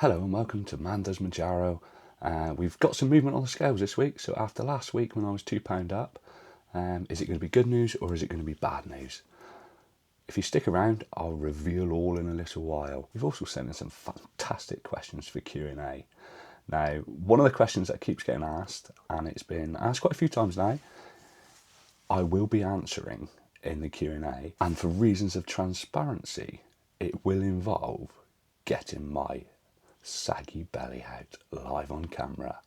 Hello and welcome to Mounjaro. We've got some movement on the scales this week. So after last week when I was £2 up, is it going to be good news or is it going to be bad news? If you stick around, I'll reveal all in a little while. We've also sent in some fantastic questions for Q&A. Now, one of the questions that keeps getting asked, and it's been asked quite a few times now, I will be answering in the Q&A, and for reasons of transparency, it will involve getting my saggy belly out live on camera.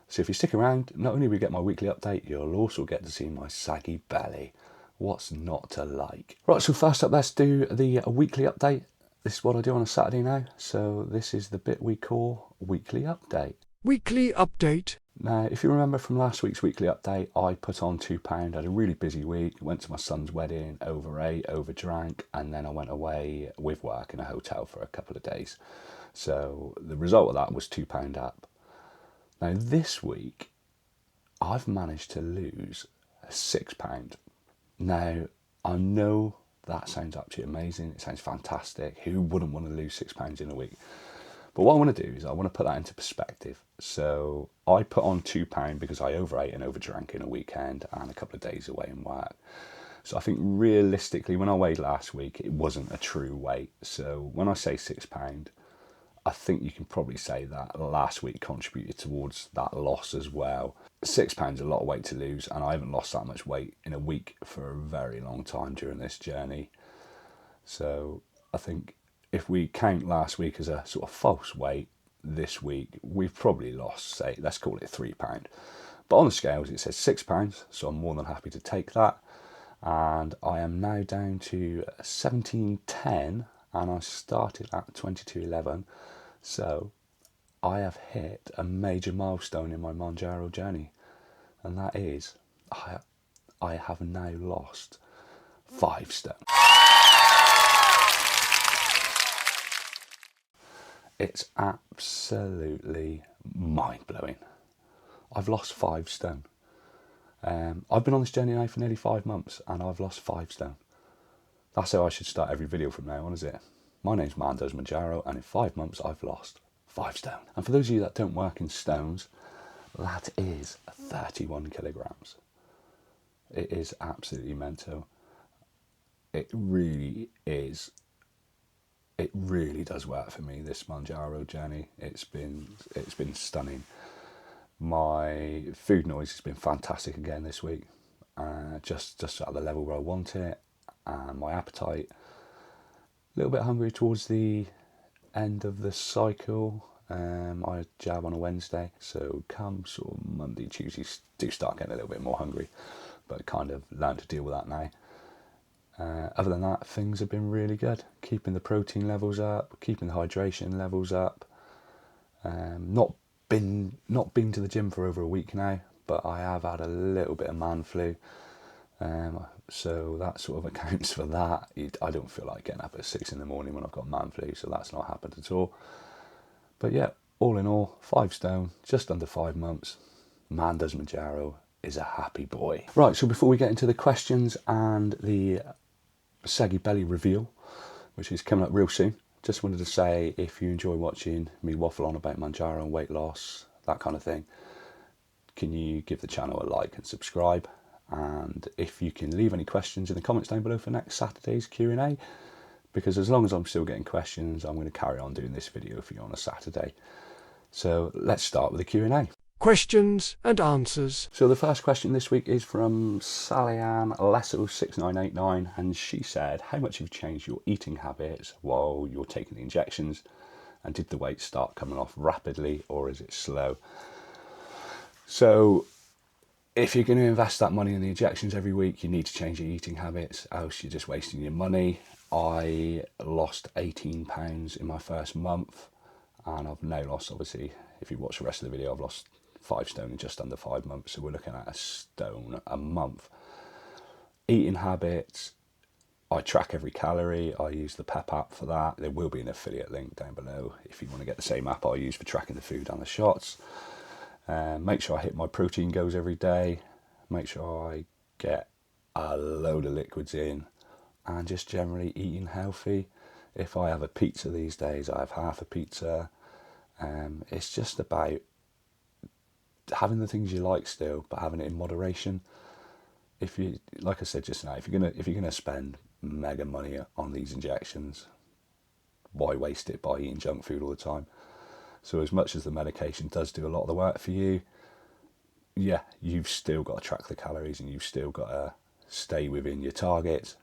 So if you stick around, not only will you get my weekly update, you'll also get to see my saggy belly. What's not to like? Right, so first up, let's do the weekly update. This is what I do on a Saturday now. So this is the bit we call weekly update. Weekly update. Now, if you remember from last week's weekly update, I put on £2, had a really busy week, went to my son's wedding, overate, overdrank, and then I went away with work in a hotel for a couple of days. So the result of that was £2 up. Now this week, I've managed to lose £6. Now, I know that sounds absolutely amazing. It sounds fantastic. Who wouldn't want to lose £6 in a week? But what I want to do is I want to put that into perspective. So I put on £2 because I overate and overdrank in a weekend and a couple of days away in work. So I think realistically, when I weighed last week, it wasn't a true weight. So when I say £6, I think you can probably say that last week contributed towards that loss as well. £6 is a lot of weight to lose, and I haven't lost that much weight in a week for a very long time during this journey. So I think if we count last week as a sort of false weight, this week we've probably lost, say, let's call it £3. But on the scales it says £6, so I'm more than happy to take that. And I am now down to 17.10, and I started at 22.11. So I have hit a major milestone in my Mounjaro journey, and that is I have now lost 5 stone. It's absolutely mind-blowing. I've lost 5 stone. I've been on this journey now for nearly 5 months, and I've lost 5 stone. That's how I should start every video from now on, is it? My name's Mounjaro, and in 5 months I've lost 5 stone. And for those of you that don't work in stones, that is 31 kilograms. It is absolutely mental. It really is. It really does work for me, this Mounjaro journey. It's been stunning. My food noise has been fantastic again this week. Just at the level where I want it, and my appetite. A little bit hungry towards the end of the cycle. I jab on a Wednesday, so come sort of Monday, Tuesday, do start getting a little bit more hungry, but kind of learned to deal with that now. Other than that, things have been really good. Keeping the protein levels up, keeping the hydration levels up. Not been to the gym for over a week now, but I have had a little bit of man flu. So that sort of accounts for that. I don't feel like getting up at 6 in the morning when I've got man flu, so that's not happened at all. But yeah, all in all, 5 stone, just under 5 months. Mounjaro is a happy boy. Right, so before we get into the questions and the saggy belly reveal, which is coming up real soon, just wanted to say, if you enjoy watching me waffle on about Mounjaro and weight loss, that kind of thing, can you give the channel a like and subscribe? And if you can leave any questions in the comments down below for next Saturday's Q&A, because as long as I'm still getting questions, I'm going to carry on doing this video for you on a Saturday. So let's start with the Q&A. Questions and answers. So the first question this week is from Salian Lesso6989, and she said, how much have you changed your eating habits while you're taking the injections, and did the weight start coming off rapidly or is it slow? So if you're going to invest that money in the injections every week, you need to change your eating habits, else you're just wasting your money. I lost £18 in my first month, and I've now lost, obviously, if you watch the rest of the video, I've lost 5 stone in just under 5 months, so we're looking at a stone a month. Eating habits, I track every calorie. I use the Pep app for that. There will be an affiliate link down below if you want to get the same app I use for tracking the food and the shots. Make sure I hit my protein goals every day. Make sure I get a load of liquids in, and just generally eating healthy. If I have a pizza these days, I have half a pizza. It's just about having the things you like still, but having it in moderation. If you, like I said just now, if you're gonna spend mega money on these injections, why waste it by eating junk food all the time? So as much as the medication does do a lot of the work for you, yeah, you've still got to track the calories and you've still got to stay within your targets,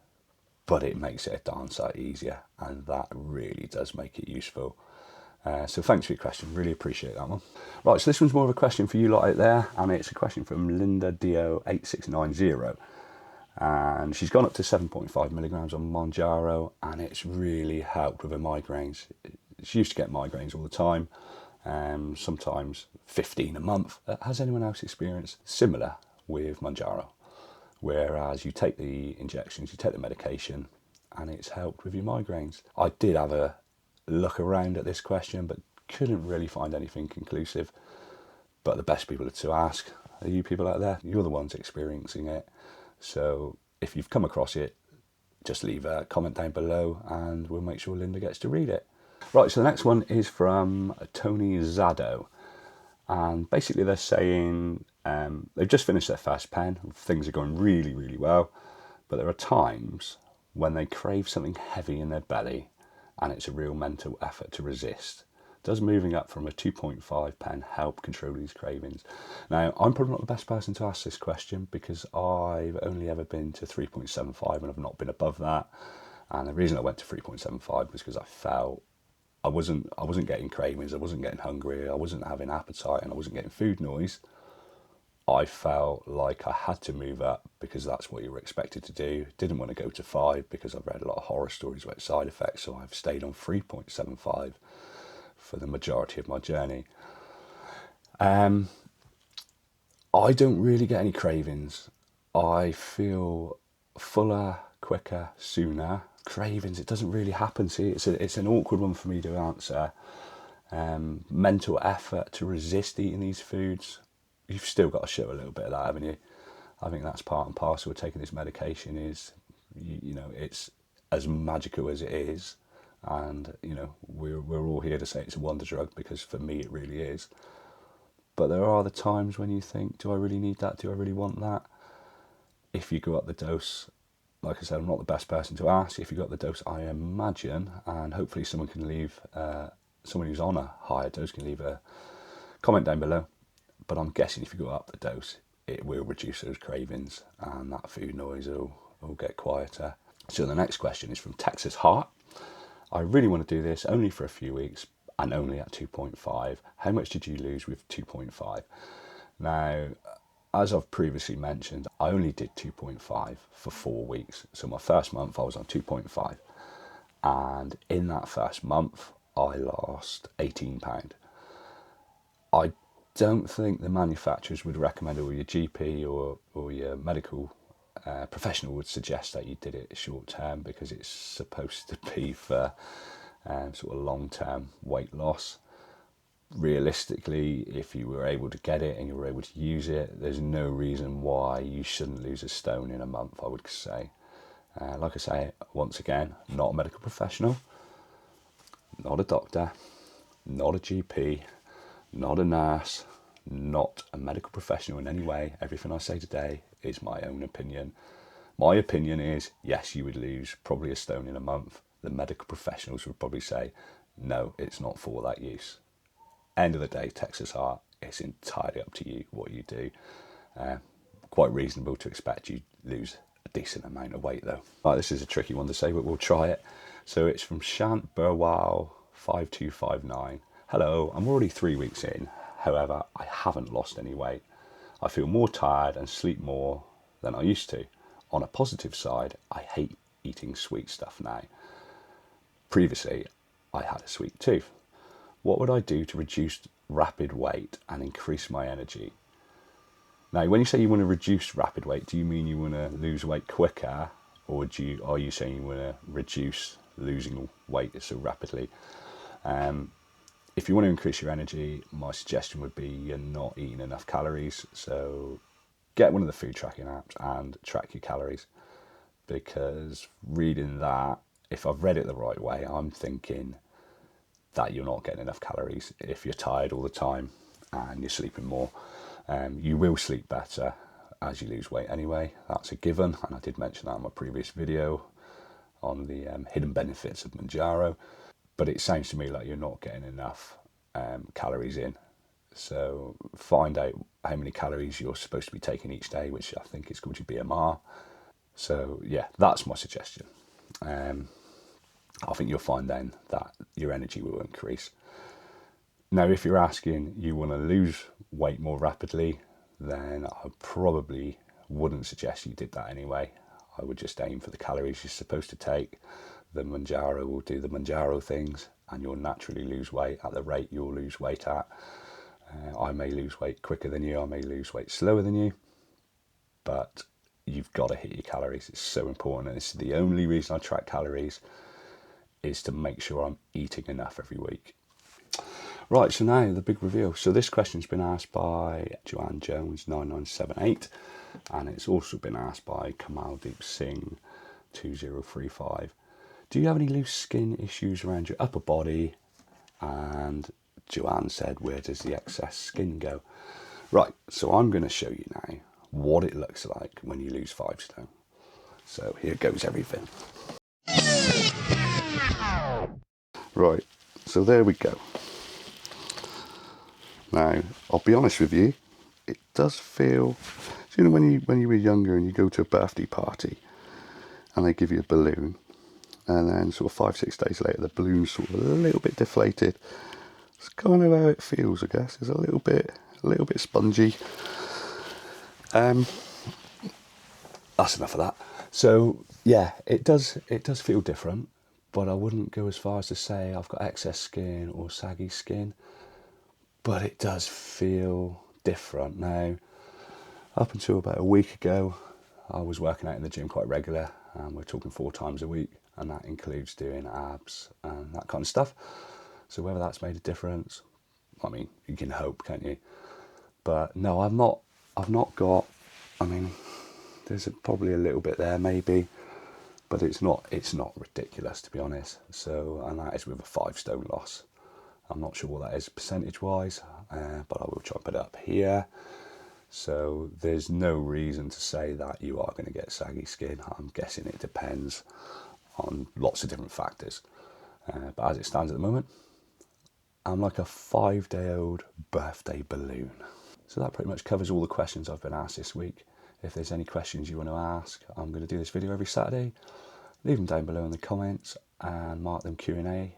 but it makes it a darn sight easier, and that really does make it useful. So thanks for your question, really appreciate that one. Right, so this one's more of a question for you lot out there, and it's a question from Linda Dio8690, and she's gone up to 7.5 milligrams on Mounjaro, and it's really helped with her migraines. She used to get migraines all the time, sometimes 15 a month. Has anyone else experienced similar with Mounjaro? Whereas you take the injections, you take the medication, and it's helped with your migraines. I did have a look around at this question, but couldn't really find anything conclusive. But the best people to ask are you people out there. You're the ones experiencing it. So if you've come across it, just leave a comment down below and we'll make sure Linda gets to read it. Right, so the next one is from Tony Zado. And basically they're saying they've just finished their first pen. Things are going really, really well. But there are times when they crave something heavy in their belly and it's a real mental effort to resist. Does moving up from a 2.5 pen help control these cravings? Now, I'm probably not the best person to ask this question because I've only ever been to 3.75 and I've not been above that. And the reason I went to 3.75 was because I felt I wasn't getting cravings, I wasn't getting hungry, I wasn't having appetite, and I wasn't getting food noise. I felt like I had to move up because that's what you were expected to do. Didn't want to go to 5 because I've read a lot of horror stories about side effects, so I've stayed on 3.75 for the majority of my journey. I don't really get any cravings. I feel fuller, quicker, sooner. Cravings, it doesn't really happen. See, it's an awkward one for me to answer. Mental effort to resist eating these foods, you've still got to show a little bit of that, haven't you? I think that's part and parcel of taking this medication is, you know, it's as magical as it is. And, you know, we're all here to say it's a wonder drug because for me it really is. But there are the times when you think, do I really need that? Do I really want that? If you go up the dose, like I said, I'm not the best person to ask. If you go up the dose, I imagine, and hopefully someone can leave, someone who's on a higher dose can leave a comment down below. But I'm guessing if you go up the dose, it will reduce those cravings and that food noise will get quieter. So the next question is from Texas Heart. I really want to do this only for a few weeks and only at 2.5. How much did you lose with 2.5? Now, as I've previously mentioned, I only did 2.5 for 4 weeks. So my first month I was on 2.5. And in that first month, I lost £18. I don't think the manufacturers would recommend, or your GP or your medical professional would suggest that you did it short term because it's supposed to be for sort of long term weight loss. Realistically, if you were able to get it and you were able to use it, there's no reason why you shouldn't lose a stone in a month, I would say. Like I say, once again, not a medical professional, not a doctor, not a GP, not a nurse, not a medical professional in any way. Everything I say today is my own opinion. My opinion is, yes, you would lose probably a stone in a month. The medical professionals would probably say, no, it's not for that use. End of the day, Texas Heart, it's entirely up to you what you do. Quite reasonable to expect you lose a decent amount of weight though. Right, this is a tricky one to say, but we'll try it. So it's from Shant Burwell 5259. Hello, I'm already 3 weeks in. However, I haven't lost any weight. I feel more tired and sleep more than I used to. On a positive side, I hate eating sweet stuff now. Previously, I had a sweet tooth. What would I do to reduce rapid weight and increase my energy? Now, when you say you want to reduce rapid weight, do you mean you want to lose weight quicker, or are you saying you want to reduce losing weight so rapidly? If you want to increase your energy, my suggestion would be you're not eating enough calories. So get one of the food tracking apps and track your calories. Because reading that, if I've read it the right way, I'm thinking that you're not getting enough calories. If you're tired all the time and you're sleeping more, you will sleep better as you lose weight anyway. That's a given, and I did mention that in my previous video on the hidden benefits of Mounjaro. But it sounds to me like you're not getting enough calories in. So find out how many calories you're supposed to be taking each day, which I think is called your BMR. So yeah, that's my suggestion. I think you'll find then that your energy will increase. Now, if you're asking you want to lose weight more rapidly, then I probably wouldn't suggest you did that anyway. I would just aim for the calories you're supposed to take. The Mounjaro will do the Mounjaro things, and you'll naturally lose weight at the rate you'll lose weight at. I may lose weight quicker than you, I may lose weight slower than you, but you've got to hit your calories. It's so important, and it's the only reason I track calories, is to make sure I'm eating enough every week. Right, so now the big reveal. So this question's been asked by Joanne Jones 9978, and it's also been asked by Kamaldeep Singh 2035. Do you have any loose skin issues around your upper body? And Joanne said, where does the excess skin go? Right, so I'm going to show you now what it looks like when you lose 5 stone. So here goes everything. Right, so there we go. Now, I'll be honest with you, it does feel, you know, when you were younger and you go to a birthday party and they give you a balloon, and then sort of 5-6 days later the balloon's sort of a little bit deflated. It's kind of how it feels, I guess. It's a little bit spongy. That's enough of that. So yeah, it does feel different, but I wouldn't go as far as to say I've got excess skin or saggy skin. But it does feel different now. Up until about a week ago, I was working out in the gym quite regular, and we're talking 4 times a week, and that includes doing abs and that kind of stuff. So whether that's made a difference, I mean, you can hope, can't you? But no, I've not got, I mean, there's probably a little bit there maybe, but it's not ridiculous, to be honest. So, and that is with a 5 stone loss. I'm not sure what that is percentage wise, but I will try and put it up here. So there's no reason to say that you are going to get saggy skin. I'm guessing it depends on lots of different factors. But as it stands at the moment, I'm like a 5-day-old birthday balloon. So that pretty much covers all the questions I've been asked this week. If there's any questions you want to ask, I'm going to do this video every Saturday. Leave them down below in the comments and mark them Q&A.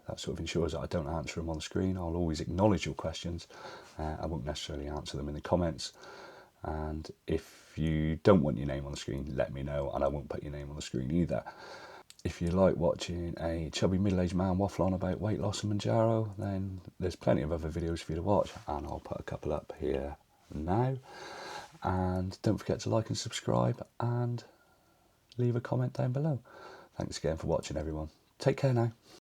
That sort of ensures that I don't answer them on the screen. I'll always acknowledge your questions. I won't necessarily answer them in the comments. And if you don't want your name on the screen, let me know, and I won't put your name on the screen either. If you like watching a chubby middle-aged man waffle on about weight loss and Mounjaro, then there's plenty of other videos for you to watch, and I'll put a couple up here now. And don't forget to like and subscribe and leave a comment down below. Thanks again for watching, everyone. Take care now.